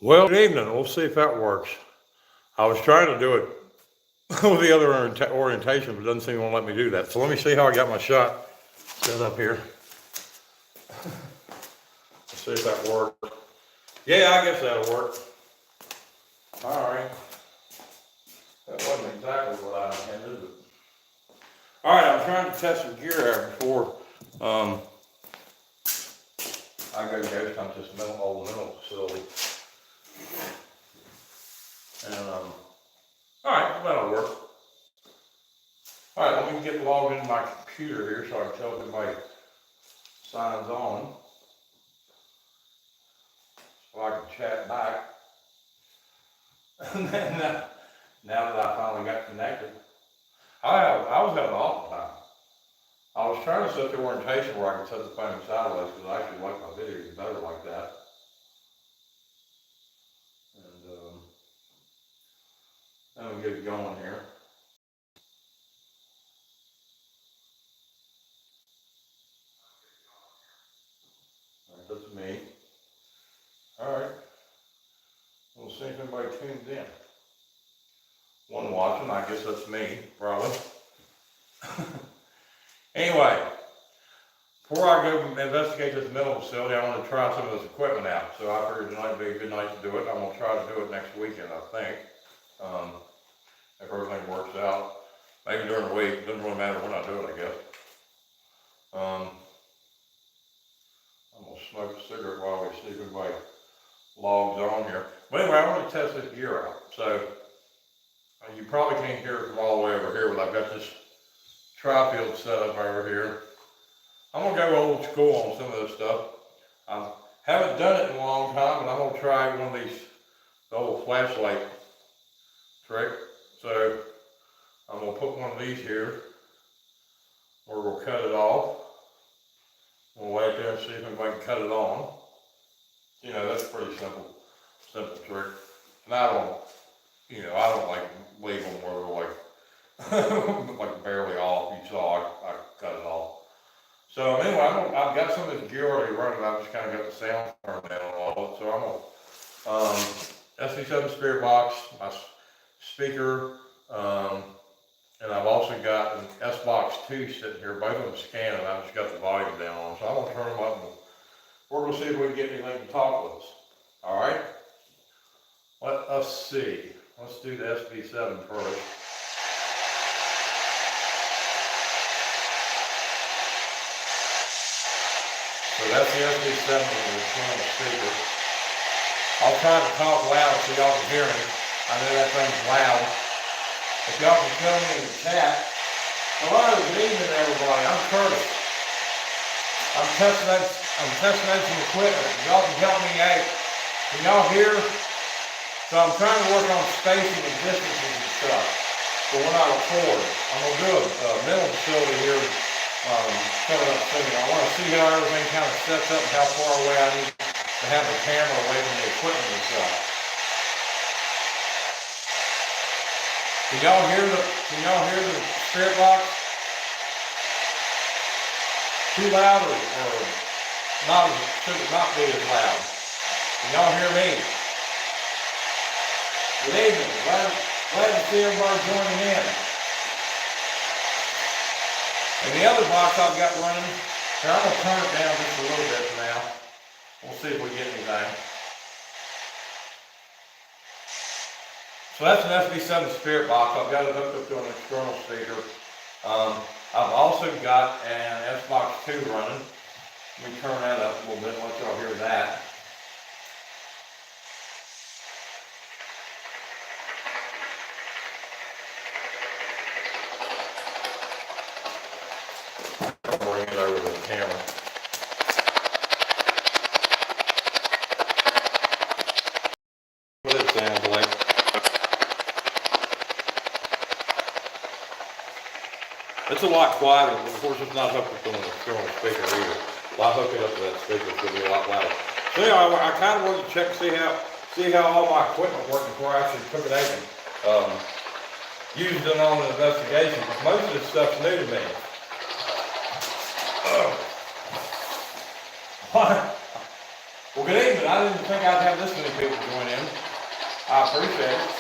Well, good evening. We'll see if that works. I was trying to do it with the other orientation, but it doesn't seem to let me do that. So let me see how I got my shot set up here. Let's see if that works. Yeah, I guess that'll work. All right. That wasn't exactly what I intended, but. All right, I'm trying to test some gear out before I go ghost hunt this old mental facility. And all right, that'll work. All right, let me get logged into my computer here so I can tell if anybody signs on, so I can chat back. And then now that I finally got connected, I was having an awful time. I was trying to set the orientation where I could set the phone sideways because I actually like my videos better like that. And then we'll get it going here. All right, that's me. All right. We'll see if anybody tunes in. One watching, I guess that's me, probably. Anyway, before I go investigate this mental facility, I want to try some of this equipment out. So I figured tonight would be a good night to do it. I'm going to try to do it next weekend, I think. If everything works out. Maybe during the week, doesn't really matter when I do it, I guess. I'm going to smoke a cigarette while we see if anybody logs on here. But anyway, I want to test this gear out. So you probably can't hear it from all the way over here, but I've got this tri-field set up over here. I'm going to go old school on some of this stuff. I haven't done it in a long time, but I'm going to try one of these, the old flashlight trick. So I'm going to put one of these here, or we'll cut it off. We'll wait there and see if anybody can cut it on. You know, that's a pretty simple trick. And I don't like leave them where they're like, like barely off. You saw I cut it off. So anyway, I've got some of this gear already running. I've just kind of got the sound turned down on all of it. So I'm gonna SV7 spirit box, my speaker, and I've also got an S-Box 2 sitting here. Both of them scanning. I've just got the volume down on. So I'm gonna turn them up and we're gonna see if we can get anything to talk with us. All right. Let us see. Let's do the SV7 first. So that's the SV7 with the front speaker. I'll try to talk loud so y'all can hear me. I know that thing's loud. If y'all can tell me in the chat. Hello, good evening everybody. I'm Curtis. I'm testing out some equipment. Y'all can help me out. Can y'all hear? So I'm trying to work on spacing and distances and stuff. So when I record, I'm gonna do a mental facility here coming up soon. I want to see how everything kind of sets up and how far away I need to have the camera away from the equipment and stuff. Can y'all hear the spirit box? Too loud or not? Should it not be as loud? Can y'all hear me? Good evening. Glad to see everybody joining in. And the other box I've got running, here I'm going to turn it down just a little bit for now. We'll see if we get anything. So that's an SV7 spirit box. I've got it hooked up to an external speaker. I've also got an S-Box 2 running. Let me turn that up a little bit and let y'all hear that. I'll bring it over to the camera. What it sounds like. It's a lot quieter. Of course, it's not hooked up to an external speaker either. If I hook it up to that speaker, it's going to be a lot louder. So anyway, I kind of wanted to check, see how all my equipment worked before I actually took it out and used it on an investigation. Most of this stuff's new to me. Well, good evening. I didn't think I'd have this many people join in. I appreciate it.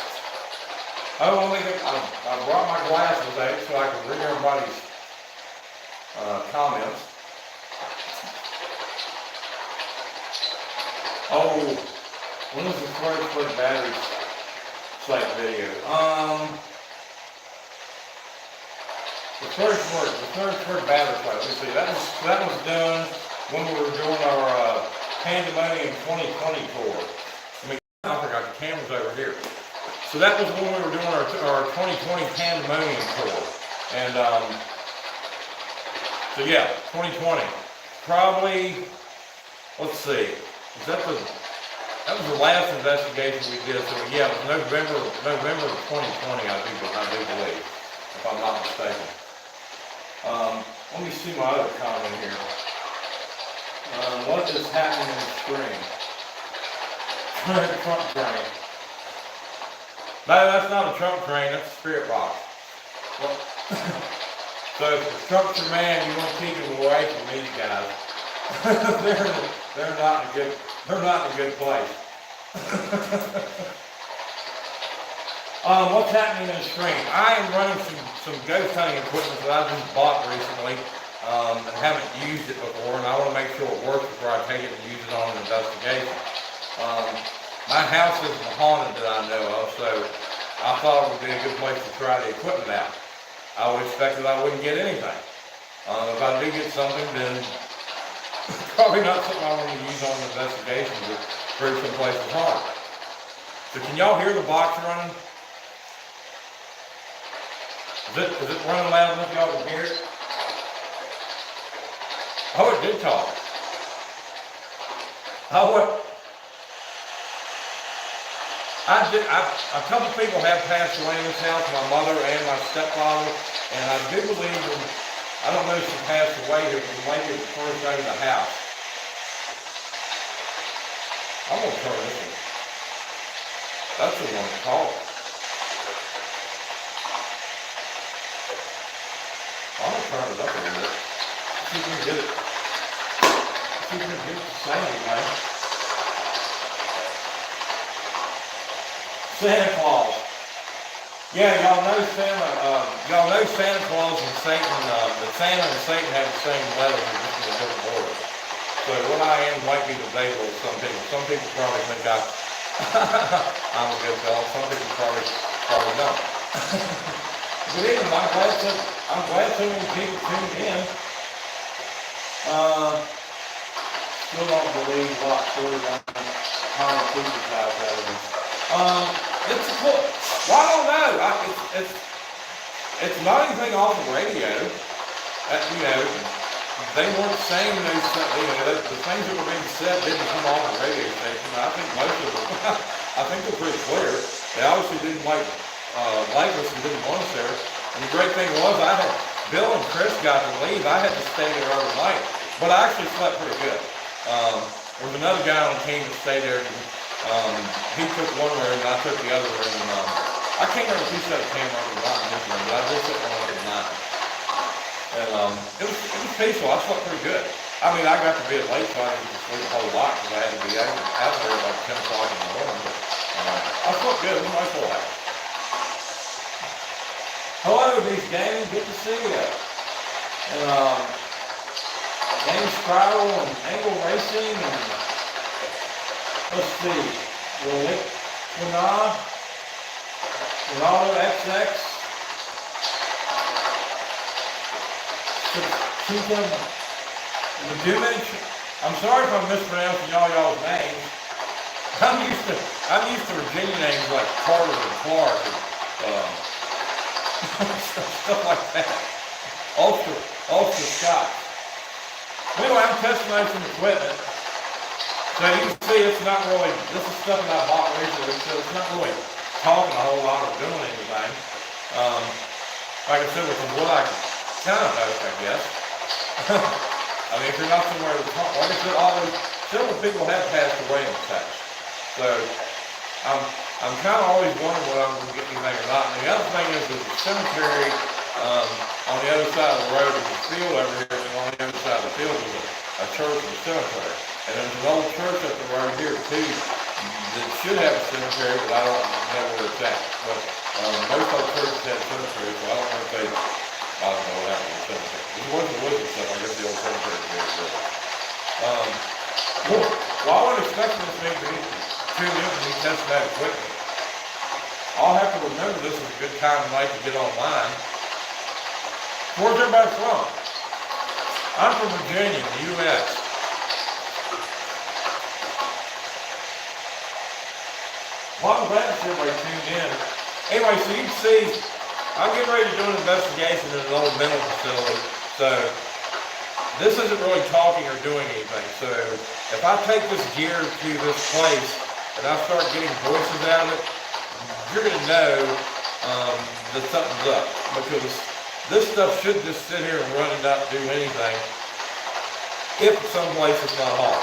Oh, I brought my glasses out so I can read everybody's comments. Oh, when is the first battery site video? The first battery site. Let me see. That was done when we were doing our Pandemonium 2020 tour. I forgot the camera's over here. So that was when we were doing our 2020 Pandemonium tour. And so yeah, 2020. Probably, let's see, that was the last investigation we did. So yeah, it was November of 2020, I do believe, if I'm not mistaken. Let me see my other comment here. What is happening in the spring? Trump train. No, that's not a Trump train, that's a spirit box. Well, so if Trump's your man, you want to keep him away from these guys. they're not in a good place. What's happening in the spring? I am running some ghost hunting equipment that I just bought recently and haven't used it before, and I want to make sure it works before I take it and use it on an investigation. My house isn't haunted that I know of, so I thought it would be a good place to try the equipment out. I would expect that I wouldn't get anything. If I do get something, then probably not something I want to use on an investigation to prove some place is haunted. So can y'all hear the box running? Is it running loud enough y'all can hear it? Oh, it did talk. A couple people have passed away in this house, my mother and my stepfather, and I do believe that, I don't know if she passed away here, but maybe it was the first day of the house. I'm going to turn this one. That's the one to call. I'm going to turn it up a little bit. See if we can get it. See if we can get the sound, man. Santa Claus. Yeah, y'all know Santa Claus and Satan, the Santa and Satan have the same letters, just in a different order. So what I am might be debatable with some people. Some people probably think I'm a good fellow. Some people probably don't. Good evening. I'm glad so many people tuned in. Still don't believe a lot of stories on haunted people's house out of this. It's cool. Well, I don't know. It's not anything off the radio. They weren't saying those, the things that were being said didn't come off the radio station. I think most of them, I think they're pretty clear. They obviously didn't like us and didn't want us there. And the great thing was, Bill and Chris got to leave. I had to stay there overnight, but I actually slept pretty good. There was another guy on the team that stayed there. He took one room and I took the other room. And, I can't remember if he set a camera or not in this room, but I did set one up at night. And it was peaceful. I slept pretty good. I mean, I got to be late, so I didn't get to sleep a whole lot because I had to be out there like 10 o'clock in the morning. But I slept good. It was a nice little house. Hello, Beast Gaming. Good to see you. And Game Spiral and Angle Racing and let's see, Ronaldo XX. I'm sorry if I'm mispronouncing y'all's names. I'm used to Virginia names like Carter and Clark and stuff like that. Ulster Scott. Anyway, I'm testing out some equipment. So you can see it's not really, this is stuff that I bought recently, so it's not really talking a whole lot or doing anything. Like I said, which is what I kind of hope, I guess. I mean, if you're not somewhere to talk, like I said, several people have passed away in the past. So I'm kind of always wondering whether I'm going to get anything or not. And the other thing is there's a cemetery on the other side of the road. There's a field over here, and on the other side of the field is a church and a cemetery. And there's an old church up the road here too that should have a cemetery, but I don't know where it's at. But most old churches have cemeteries, so I don't know if they, I don't know what happened to the cemetery. It wasn't the Wilson stuff, I guess the old cemetery is very good. Well, I wasn't expecting this thing to be tuned in to me testing that equipment. I'll have to remember this is a good time of night to get online. Where's everybody from? I'm from Virginia, the U.S. Well, I'm glad to see everybody tuned in. Anyway, so you can see, I'm getting ready to do an investigation in an old mental facility. So, this isn't really talking or doing anything. So, if I take this gear to this place and I start getting voices out of it, you're going to know that something's up. Because this stuff should just sit here and run and not do anything if someplace it's not hard.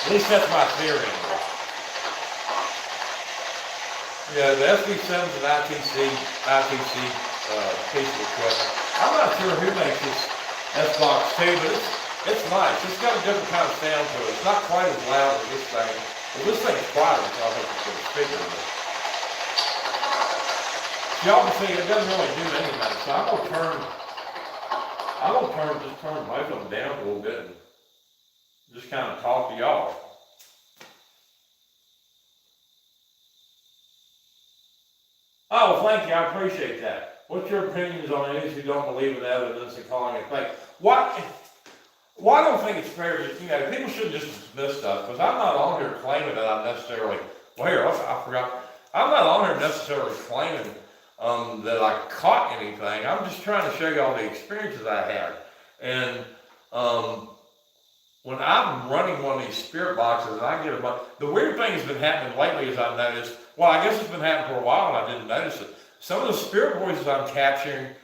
At least that's my theory anyway. Yeah, the SB7's an ITC piece of equipment. I'm not sure who makes this S-Box 2, but it's nice. It's got a different kind of sound to it. It's not quite as loud as this thing. Well, this thing's quieter, so I think it's a speaker. Y'all can see it doesn't really do anything. So I'm gonna turn both of them down a little bit and just kind of talk to y'all. Oh, well, thank you. I appreciate that. What's your opinions on those who don't believe in evidence and calling it fake? Well, I don't think it's fair that, people shouldn't just dismiss stuff, because I'm not on here claiming that I'm necessarily, well, here, I forgot. I'm not on here necessarily claiming that I caught anything. I'm just trying to show you all the experiences I had. And when I'm running one of these spirit boxes and I get a bunch, the weird thing has been happening lately is I've noticed, well, I guess it's been happening for a while and I didn't notice it. Some of the spirit voices I'm capturing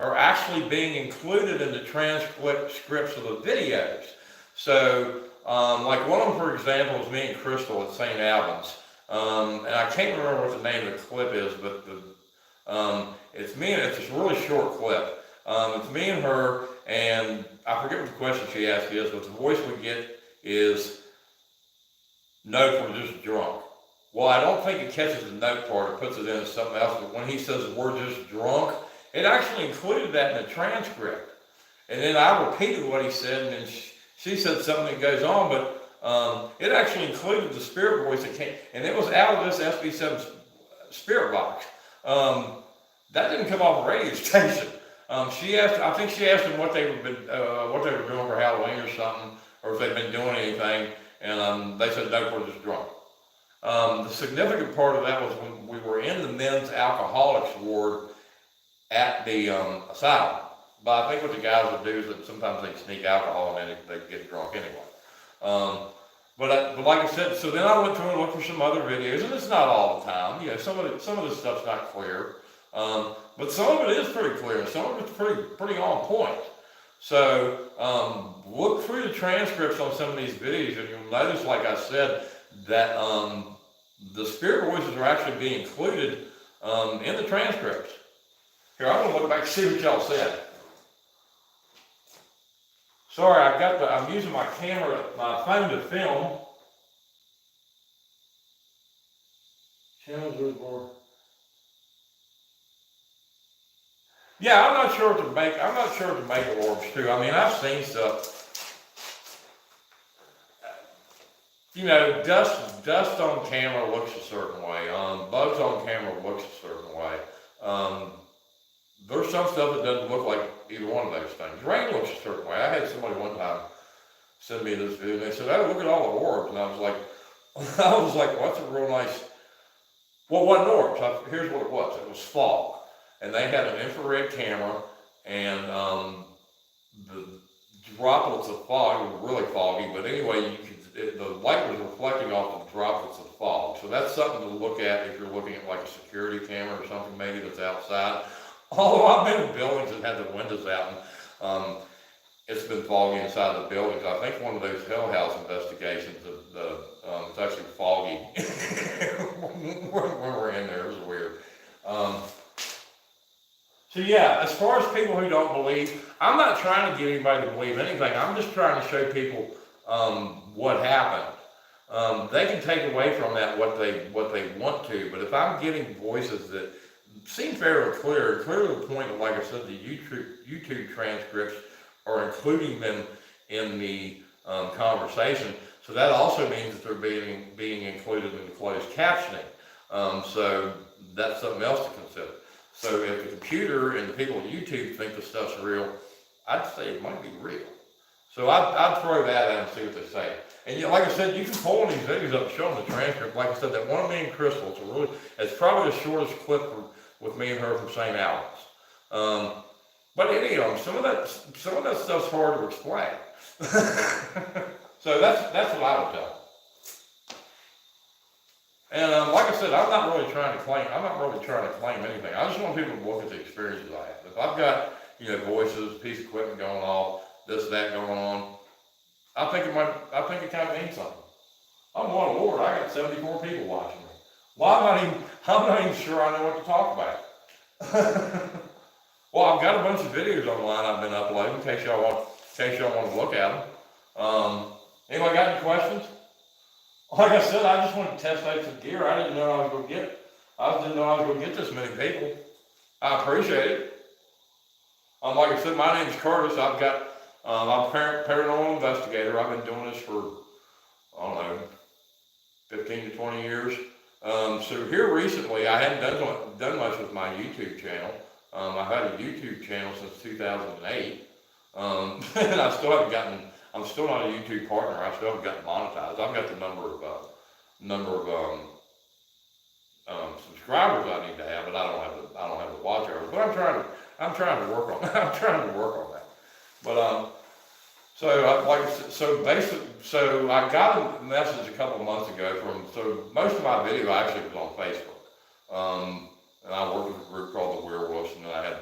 are actually being included in the transcripts of the videos. So, like one of them, for example, is me and Crystal at St. Albans. And I can't remember what the name of the clip is, but it's me and it's this really short clip. It's me and her, and I forget what the question she asked is, but the voice we get is, "Nope, we're just drunk." Well, I don't think it catches the note part, it puts it in as something else, but when he says we're just drunk, it actually included that in the transcript. And then I repeated what he said, and then she said something that goes on, but it actually included the spirit voice that came, and it was out of this SB7 spirit box. That didn't come off a radio station. I think she asked them what they were doing for Halloween or something, or if they'd been doing anything, and they said, "No, we're just drunk." The significant part of that was when we were in the men's alcoholics ward at the asylum. But I think what the guys would do is that sometimes they'd sneak alcohol and then they'd get drunk anyway. But like I said, so then I went through and looked for some other videos, and it's not all the time. Some of this stuff's not clear, but some of it is pretty clear, and some of it's pretty on point. So look through the transcripts on some of these videos, and you'll notice, like I said, that the spirit voices are actually being included in the transcripts. Here, I'm going to look back and see what y'all said. Sorry, I'm using my camera, my phone to film. Channels board. Yeah, I'm not sure what to make of orbs too. I mean, I've seen stuff. Dust on camera looks a certain way. Bugs on camera looks a certain way. There's some stuff that doesn't look like either one of those things. Rain looks a certain way. I had somebody one time send me this video, and they said, "Oh, look at all the orbs," and I was like, well, that's a real nice. Well, it wasn't orbs. Here's what it was. It was fog, and they had an infrared camera, and the droplets of fog were really foggy. But anyway, the light was reflecting off the droplets of fog. So that's something to look at if you're looking at like a security camera or something maybe that's outside. Although I've been in buildings that had the windows out and it's been foggy inside the buildings. I think one of those Hell House investigations, it's actually foggy when we're in there. It was weird. So yeah, as far as people who don't believe, I'm not trying to get anybody to believe anything. I'm just trying to show people what happened. They can take away from that what they want to, but if I'm getting voices that seem fairly clear to the point that, like I said, the YouTube transcripts are including them in the conversation. So that also means that they're being included in the closed captioning. So that's something else to consider. So if the computer and the people on YouTube think the stuff's real, I'd say it might be real. So I'd throw that out and see what they say. And you know, like I said, you can pull these videos up and show them the transcript. Like I said, that one of me and Crystal, it's probably the shortest clip with me and her from St. Albans. But any of them, some of that stuff's hard to explain. So that's what I would tell them. And like I said, I'm not really trying to claim anything. I just want people to look at the experiences I have. If I've got, you know, voices, piece of equipment going off, this, that going on, I think it kind of means something. I'm one Lord, I got 74 people watching me. Well, I'm not even sure I know what to talk about. Well, I've got a bunch of videos online I've been uploading in case y'all want to look at them. Anybody got any questions? Like I said, I just wanted to test out some gear. I didn't know I was going to get this many people. I appreciate it. Like I said, my name is Curtis. I'm a paranormal investigator. I've been doing this for, I don't know, 15 to 20 years. So here recently, I hadn't done much with my YouTube channel. I've had a YouTube channel since 2008. And I'm still not a YouTube partner. I still haven't gotten monetized. I've got the number of subscribers I need to have, but I don't have the watch hours. But I'm trying to work on that. But so I got a message a couple of months ago so most of my video actually was on Facebook. And I worked with a group called the Werewolves, and then I had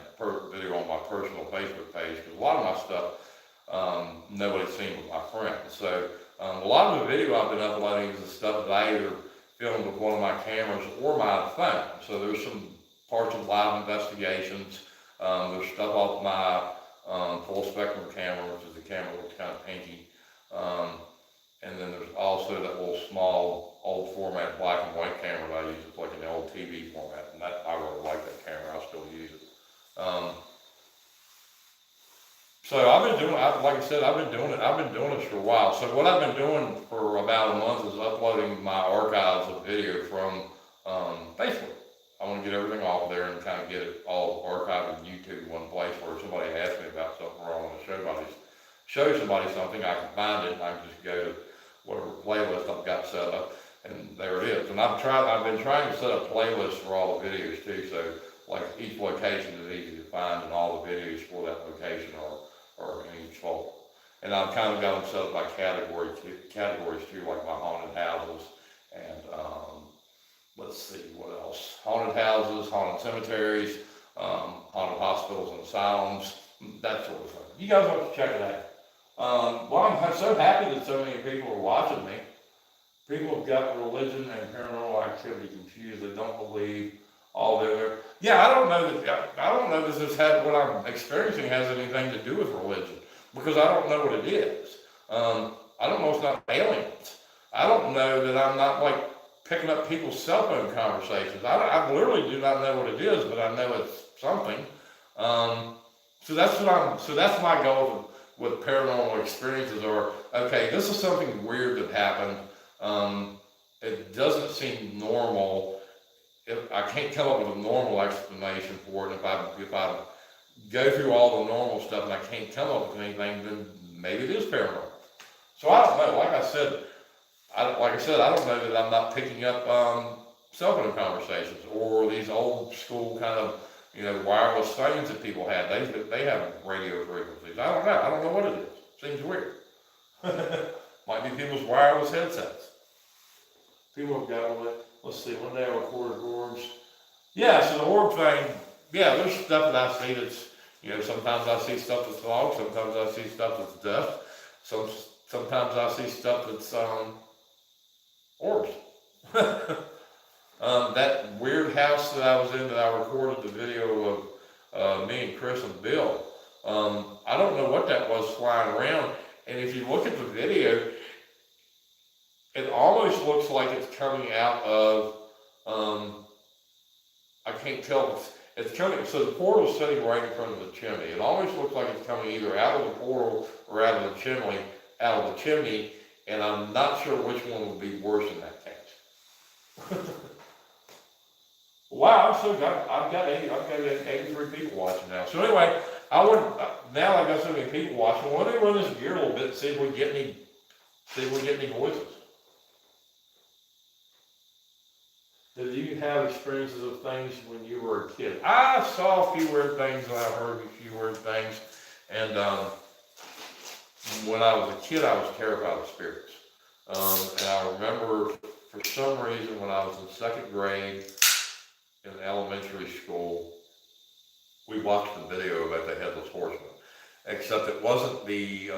video on my personal Facebook page, because a lot of my stuff nobody's seen with my friends. So a lot of the video I've been uploading is the stuff that I either filmed with one of my cameras or my phone. So there's some parts of live investigations. There's stuff off my full spectrum camera, which is the camera that looks kind of pinky. And then there's also that little small old format black and white camera that I use. It's like an old TV format, and I really like that camera. I still use it. So I've been doing this for a while. So what I've been doing for about a month is uploading my archives of video from Facebook. I want to get everything off there and kind of get it all archived in YouTube in one place where somebody asks me about something or I want to show somebody something, I can find it and I can just go to whatever playlist I've got set up, and there it is. And I've been trying to set up playlists for all the videos too, so like each location is easy to find and all the videos for that location are in each folder. And I've kind of got them set up by categories too, like my haunted houses and let's see what else. Haunted houses, haunted cemeteries, haunted hospitals and asylums, that sort of thing. You guys want to check it out. Well, I'm so happy that so many people are watching me. People have got religion and paranormal activity confused. They don't believe all their. Yeah, I don't know that what I'm experiencing has anything to do with religion, because I don't know what it is. I don't know it's not aliens. I don't know that I'm not like picking up people's cell phone conversations. I literally do not know what it is, but I know it's something. So that's my goal with paranormal experiences are, okay, this is something weird that happened. It doesn't seem normal. If I can't come up with a normal explanation for it, if I go through all the normal stuff and I can't come up with anything, then maybe it is paranormal. So I don't know. Like I said, I don't know that I'm not picking up cell phone conversations or these old school kind of, wireless phones that people had. They have radio frequencies. I don't know what it is. Seems weird. Might be people's wireless headsets. People have got, let's see, one day I recorded orbs. Yeah, so the orb thing, yeah, there's stuff that I see that's, sometimes I see stuff that's fog, sometimes I see stuff that's dust, sometimes I see stuff that's orbs. That weird house that I was in that I recorded the video me and Chris and Bill. I don't know what that was flying around. And if you look at the video, it almost looks like it's coming out of, I can't tell. It's coming, so the portal is sitting right in front of the chimney. It always looks like it's coming either out of the portal or out of the chimney, and I'm not sure which one would be worse in that case. Wow, I've got 83 people watching now. So anyway, now I've got so many people watching, why don't we run this gear a little bit and see if we get any voices. Did you have experiences of things when you were a kid? I saw a few weird things and I heard a few weird things. And when I was a kid, I was terrified of spirits. And I remember for some reason when I was in second grade in elementary school, we watched the video about the Headless Horseman. Except it wasn't the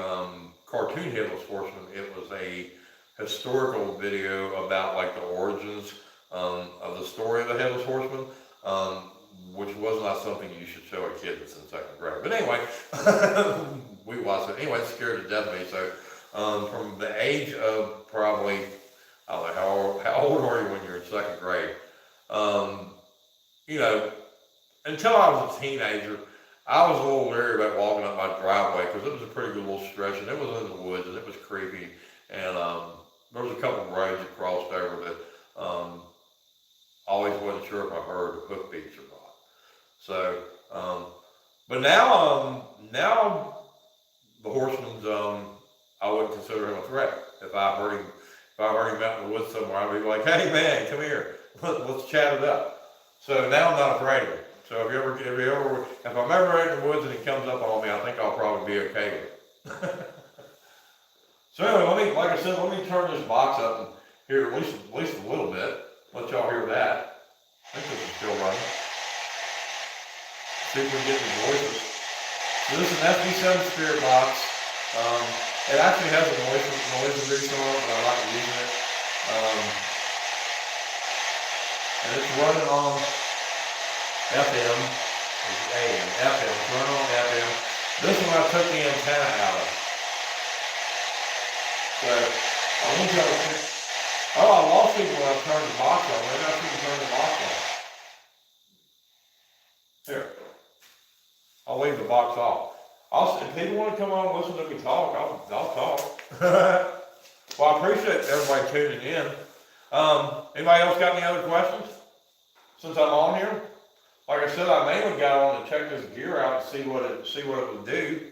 cartoon Headless Horseman, it was a historical video about like the origins of the story of the Headless Horseman, which was not something you should show a kid that's in second grade. But anyway, we watched it. Anyway, it scared to death of me. So from the age of probably, I don't know, how old are you when you're in second grade? You know, until I was a teenager, I was a little leery about walking up my driveway because it was a pretty good little stretch and it was in the woods and it was creepy. And there was a couple of roads that crossed over that always wasn't sure if I heard hoofbeats or not. So, but now the horseman's, I wouldn't consider him a threat. If I heard him out in the woods somewhere, I'd be like, hey man, come here, let's chat it up. So now I'm not afraid of him. So if I'm ever out in the woods and he comes up on me, I think I'll probably be okay with it. So anyway, like I said, let me turn this box up and hear at least a little bit. Let y'all hear that. I think this is still running. See if we can get the voices. So this is an FB7 spirit box. It actually has a noise reducer on it, but I like using it. And it's running on FM, it's AM, FM, it's running on FM. This one I took the antenna out of. So, I want y'all to see. Oh, I lost people when I turned the box on. Maybe I shouldn't turn the box on. Here. I'll leave the box off. If people want to come on and listen to me talk, I'll talk. Well, I appreciate everybody tuning in. Anybody else got any other questions? Since I'm on here? Like I said, I mainly got on to check this gear out and see what it would do.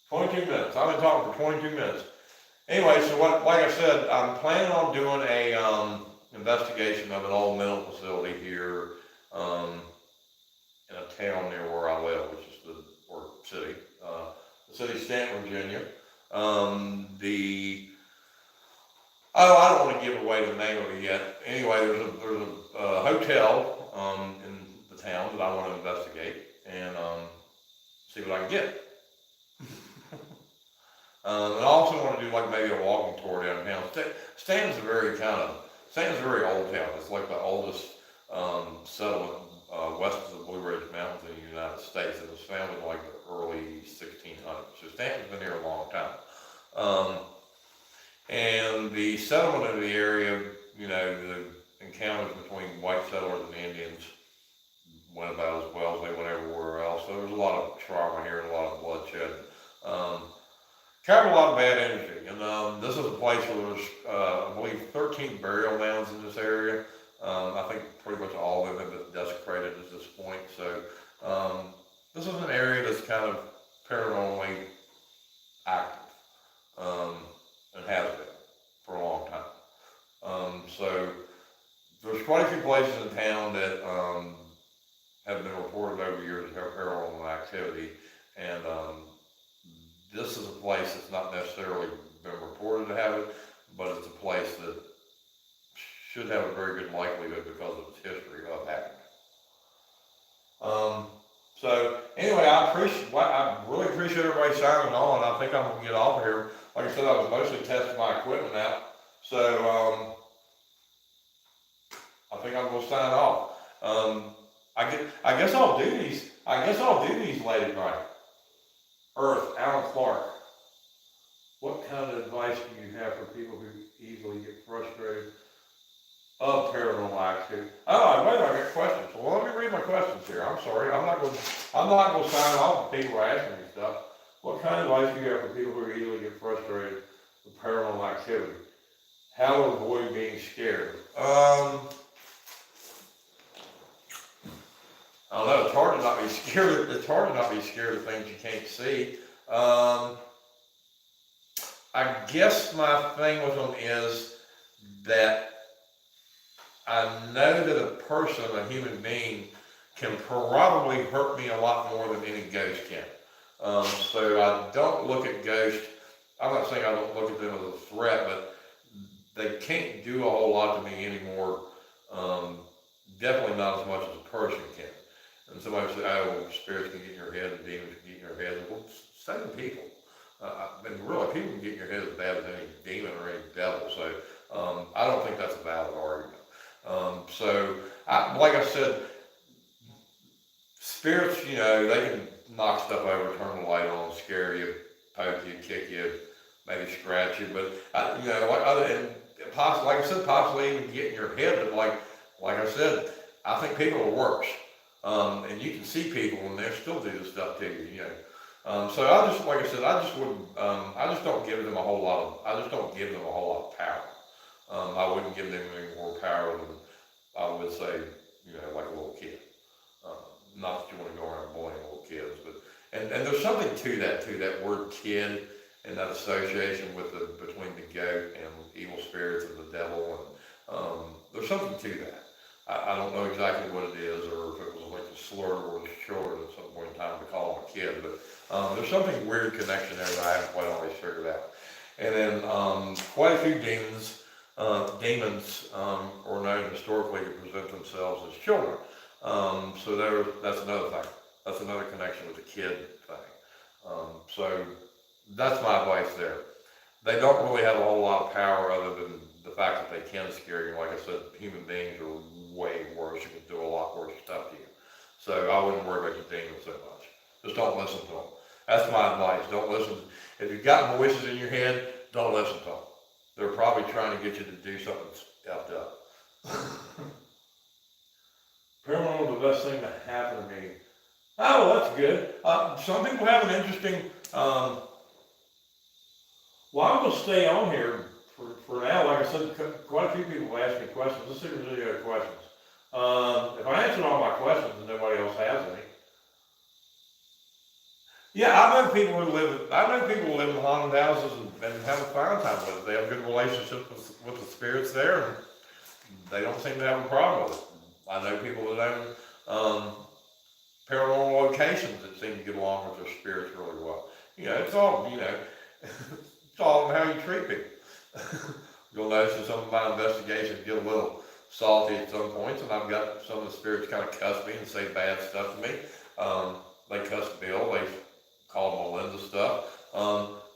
22 minutes. I've been talking for 22 minutes. Anyway, so like I said, I'm planning on doing a investigation of an old mental facility here in a town near where I live, which is the city of Stanton, Virginia. I don't want to give away the name of it yet. Anyway, there's a hotel in the town that I want to investigate and see what I can get. And I also want to do like maybe a walking tour downtown. Stanton's a very old town. It's like the oldest settlement west of the Blue Ridge Mountains in the United States. It was founded in like the early 1600s. So Stanton's been here a long time. And the settlement of the area, you know, the encounters between white settlers and Indians went about as well as they went everywhere else. So there's a lot of trauma here and a lot of bloodshed. Kind of a lot of bad energy, and this is a place where there's, I believe, 13 burial mounds in this area. I think pretty much all of them have been desecrated at this point. So this is an area that's kind of paranormally active, and has been for a long time. So there's quite a few places in town that have been reported over the years of paranormal activity, and this is a place that's not necessarily been reported to have it, but it's a place that should have a very good likelihood because of its history of having it. So anyway, I really appreciate everybody signing on. I think I'm gonna get off of here. Like I said, I was mostly testing my equipment out. So I think I'm gonna sign off. I guess I'll do these. I guess I'll do these late at night. Earth, Alan Clark. What kind of advice do you have for people who easily get frustrated of paranormal activity? Oh, wait, I got questions. Well, let me read my questions here. I'm sorry. I'm not going to sign off with people asking me stuff. What kind of advice do you have for people who easily get frustrated with paranormal activity? How to avoid being scared? I don't know. It's hard to not be scared. It's hard to not be scared of things you can't see. I guess my thing with them is that I know that a person, a human being, can probably hurt me a lot more than any ghost can. So I don't look at ghosts. I'm not saying I don't look at them as a threat, but they can't do a whole lot to me anymore. Definitely not as much as a person can. And somebody say, oh, spirits can get in your head and demons can get in your head. Well, same people. And really, people can get in your head as bad as any demon or any devil. So I don't think that's a valid argument. Like I said, spirits, they can knock stuff over, turn the light on, scare you, poke you, kick you, maybe scratch you. But like I said, possibly even get in your head. But like I said, I think people are worse. And you can see people and they still do this stuff to you, So like I said, I just don't give them a whole lot of power. I wouldn't give them any more power than I would say, like a little kid. Not that you want to go around bullying little kids, but, and there's something to that word kid and that association between the goat and evil spirits and the devil. And, there's something to that. I don't know exactly what it is, or if it was like a slur or children at some point in time to call them a kid, but there's something weird connection there that I haven't quite always figured out. And then quite a few demons are known historically to present themselves as children. So that's another thing. That's another connection with the kid thing. So that's my advice there. They don't really have a whole lot of power other than the fact that they can scare you. Like I said, human beings are way worse. You can do a lot worse stuff to you. So I wouldn't worry about your demons so much. Just don't listen to them. That's my advice. Don't listen. If you've got voices in your head, don't listen to them. They're probably trying to get you to do something effed up. Paranormal is the best thing to happen to me. Oh, that's good. Some people have an interesting. Well, I'm going to stay on here for now. Like I said, quite a few people have asked me questions. Let's see if there's any other questions. If I answered all my questions and nobody else has any. Yeah, I know people who live in haunted houses and have a fine time with it. They have good relationships with the spirits there, and they don't seem to have a problem with it. I know people that own paranormal locations that seem to get along with their spirits really well. It's all, it's all in how you treat people. You'll notice in some of my investigations get a little salty at some points, and I've got some of the spirits kind of cuss me and say bad stuff to me. They cuss Bill, they call Melinda stuff.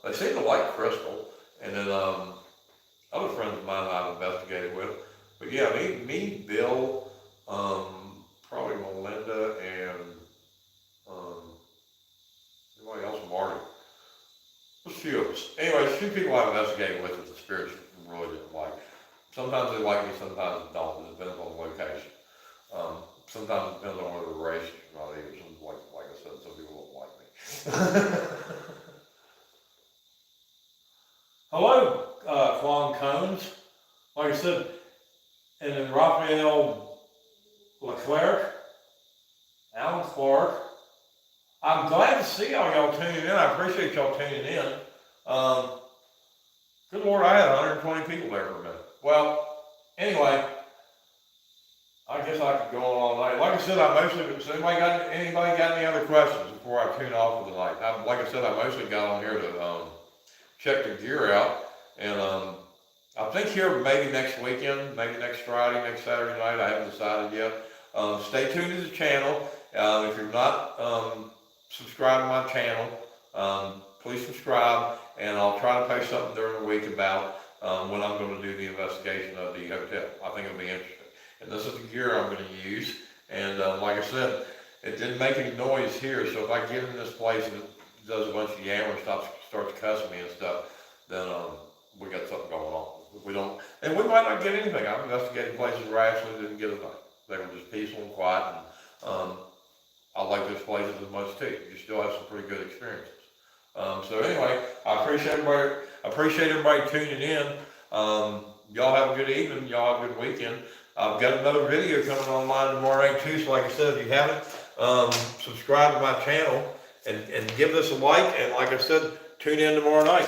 They seem to like Crystal, and then other friends of mine that I've investigated with. But yeah, me, Bill, probably Melinda, and anybody else, Marty. There's a few of us. Anyway, a few people I've investigated with that the spirits really didn't like. Sometimes they like me, sometimes they don't. It depends on the location. Sometimes it depends on whether the race is not either. Like I said, some people don't like me. Hello, Quan Combs. Like I said, and then Raphael Leclerc, Alan Clark. I'm glad to see all y'all tuning in. I appreciate y'all tuning in. Good Lord, I had 120 people there for a minute. Well, anyway, I guess I could go on all night. Like I said, so anybody got any other questions before I tune off for the night? Like I said, I mostly got on here to check the gear out. And I think here maybe next weekend, maybe next Friday, next Saturday night, I haven't decided yet. Stay tuned to the channel. If you're not subscribed to my channel, please subscribe, and I'll try to post something during the week about when I'm going to do the investigation of the hotel. I think it'll be interesting. And this is the gear I'm going to use. And like I said, it didn't make any noise here, so if I get in this place and it does a bunch of yammer and starts cussing me and stuff, then we got something going on. If we don't, and we might not get anything. I've investigated places where I actually didn't get a thing. They were just peaceful and quiet, and I like those places as much too. You still have some pretty good experiences. So anyway, I appreciate everybody tuning in. Y'all have a good evening. Y'all have a good weekend. I've got another video coming online tomorrow night too. So like I said, if you haven't, subscribe to my channel and give this a like. And like I said, tune in tomorrow night.